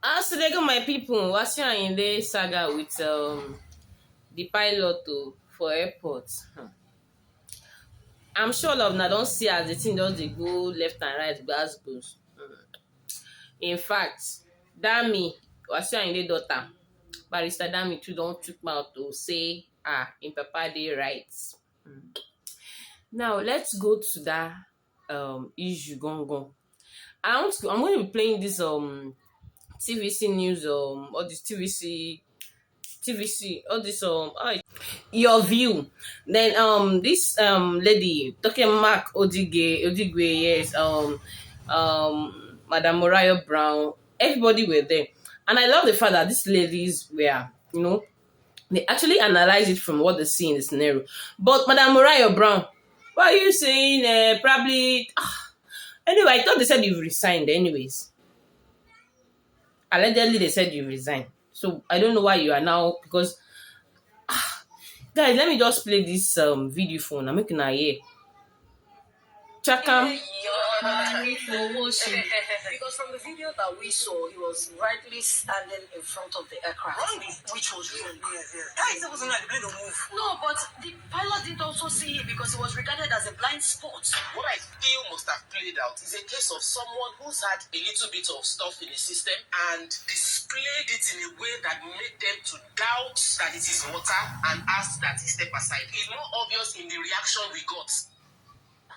Assalamualaikum my people. What's your in the saga with the pilot for airport? I'm sure all of now don't see as the thing just they go left and right goes. In fact, Dami, what's your in the daughter? Barrister Dami too don't took mouth to say in Papa Day rights. Now let's go to that issue gone. I'm going to be playing this TVC news all this TVC, all this your view. Then this lady talking Mark Odigwe, yes, Madam Mariah Brown, everybody were there. And I love the fact that these ladies were, they actually analyze it from what they see in the scenario. But Madam Mariah Brown, what are you saying? Probably anyway, I thought they said you've resigned anyways. Allegedly they said you resigned. So I don't know why you are now, because guys, let me just play this video phone. I'm making a hear. Chakam. Because from the video that we saw, he was rightly standing in front of the aircraft. Which was real. Guys, it wasn't like the plane to move. No, but the pilot did also see it because it was regarded as a blind spot. What I feel must have played out is a case of someone who's had a little bit of stuff in the system and displayed it in a way that made them to doubt that it is water and ask that he step aside. It's more obvious in the reaction we got.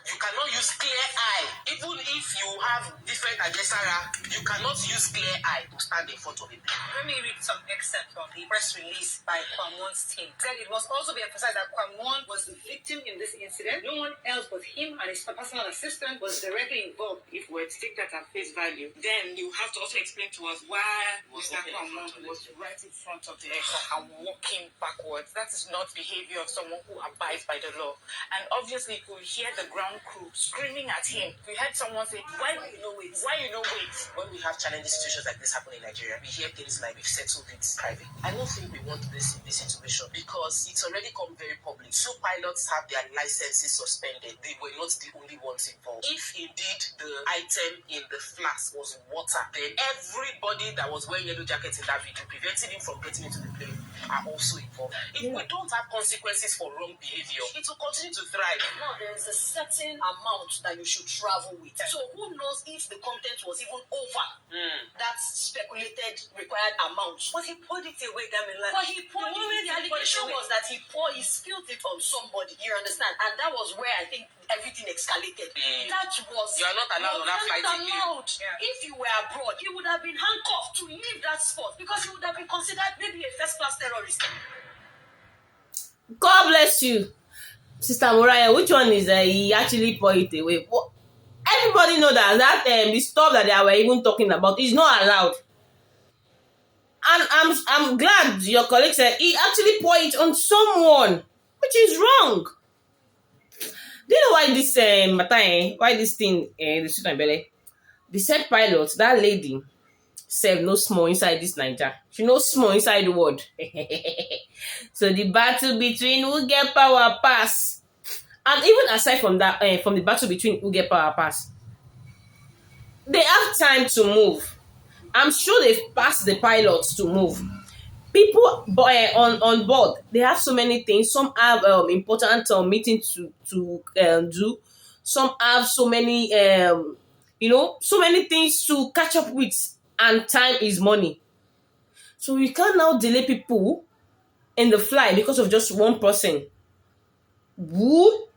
You cannot use clear eye. Even if you have different agesara, you cannot use clear eye to stand in front of a plane. Let me read some excerpt from the press release by Kwamwon's team. Said it must also be emphasized that Kwamwon was the victim in this incident. No one else but him and his personal assistant was directly involved. If we're to take that at face value, then you have to also explain to us why Mr. Kwamwon was right in front of the aircraft and walking backwards. That is not behavior of someone who abides by the law. And obviously, you could hear the ground crew screaming at him. We heard someone say, why you know wait? Why you know wait? When we have challenging situations like this happen in Nigeria, we hear things like we've settled it private. I don't think we want this in this situation because it's already come very public. Two pilots have their licenses suspended. They were not the only ones involved. If indeed the item in the flask was water, then everybody that was wearing yellow jackets in that video, preventing him from getting into the plane, are also involved. If we don't have consequences for wrong behavior, it will continue to thrive. No, there is a certain amount that you should travel with. So who knows if the content was even over that speculated required amount? But he poured it away, Gamila. But he poured it. The allegation was that he spilled it on somebody. You understand? And that was where I think everything escalated. That was you are not allowed on that flight. If you were abroad, he would have been handcuffed to leave that spot because he would have been considered maybe a first-class terrorist. God bless you, Sister Mariah. Which one is he actually pour it away? Well, everybody know that the stuff that they were even talking about is not allowed. And I'm glad your colleague said he actually poured it on someone, which is wrong. Do you know why this matter, why this thing the suit and belly? The said pilot, that lady, said no small inside this Niger. She no small inside the world. So the battle between who get power pass, and even aside from that, from the battle between who get power pass, they have time to move. I'm sure they've passed the pilots to move. People on board, they have so many things. Some have important meetings to do. Some have so many so many things to catch up with, and time is money. So you can't now delay people in the flight because of just one person who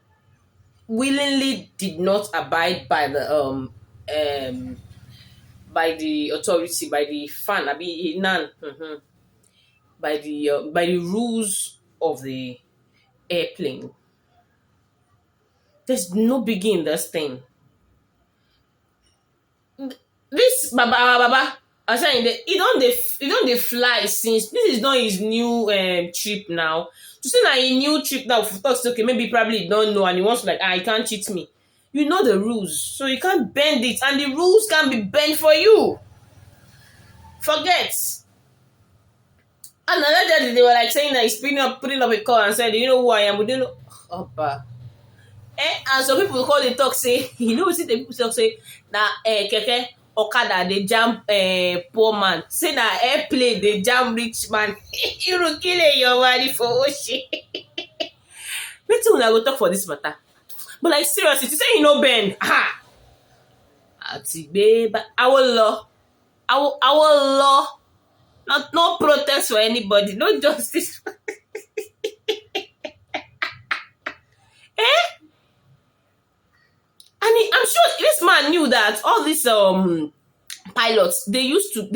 willingly did not abide by the by the authority, by the fan, by the rules of the airplane. There's no begin this thing. This Baba, I saying that he don't they fly since this is not his new trip now. To say that a new trip now, for talks okay, maybe probably he don't know and he wants to he can't cheat me. You know the rules, so you can't bend it, and the rules can be bent for you. Forget. And another day they were saying that he's putting up a call and said, you know who I am? We don't know. Opa. And some people call the talk say, you know what the people talk say, that keke, okada dey jam poor man, say na airplane dey jam rich man. You kill your money for ocean. Wetin una go talk for this matter? But like seriously, to say you no bend, àti gbé our law, not no protest for anybody, no justice. And I'm sure this man knew that all these pilots, they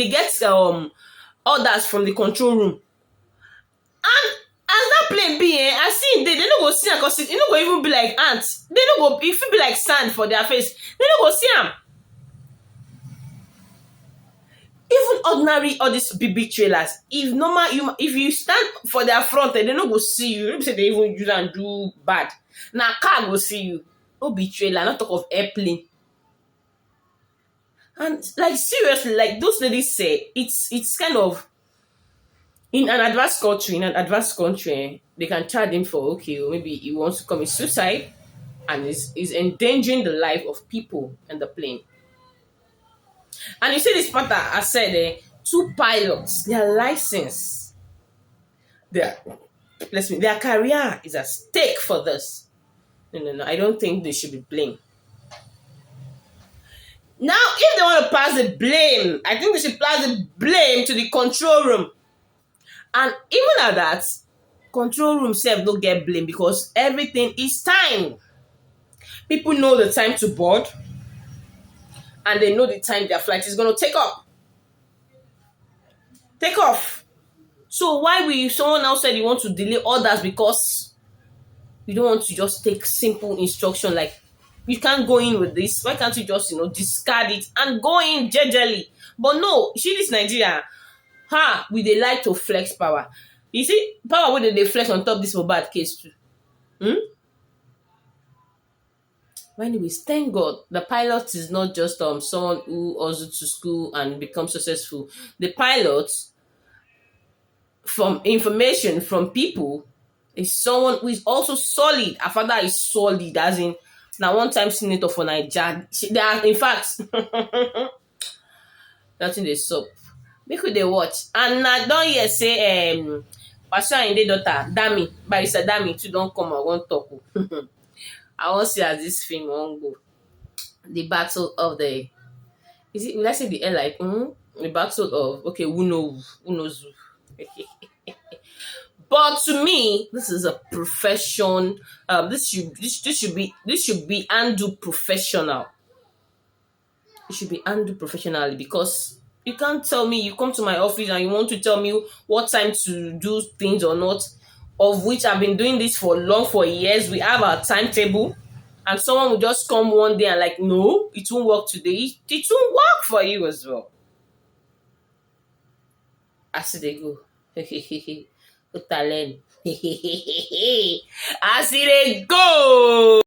get orders from the control room. And as that plane be, I see they no go see am, because it no go even be like ants. They no go, it fit be like sand for their face. They no go see am. Even ordinary, all these big trailers, if you stand for their front, they no go see you. Maybe say they even use and do bad. Now car go see you. No be trailer, not talk of airplane. And like seriously, like those ladies say, it's kind of in an advanced country, they can charge him for, okay, maybe he wants to commit suicide and is endangering the life of people in the plane. And you see this part that I said, 2 pilots, their license, their career is at stake for this. No, I don't think they should be blamed. Now, if they want to pass the blame, I think they should pass the blame to the control room. And even at that, control room self don't get blame, because everything is time. People know the time to board, and they know the time their flight is going to take off. So why will someone now said you want to delay orders because you don't want to just take simple instruction like, you can't go in with this? Why can't you just, discard it and go in jejely? But no, see this Nigeria, we dey like to flex power. You see, power wey they flex on top this Mohbad case too. But anyways, thank God, the pilot is not just someone who also to school and become successful. The pilot, from information from people, is someone who is also solid. Her father is solid, as in now one time senator for Nigeria. They are, in fact, nothing they sup. Make we dey watch. And I don hear say Pastor Ayinde daughter, Dami, Barrister Dami too don come and wan talk. I wan see as this film wan go. The battle of the, is it, will I say the air like the battle of, okay, who knows who. But to me, this is a profession. This should be handled professional. It should be handled professionally, because you can't tell me you come to my office and you want to tell me what time to do things or not, of which I've been doing this for years. We have our timetable, and someone will just come one day and like, no, it won't work today. It won't work for you as well. As they go. As they go.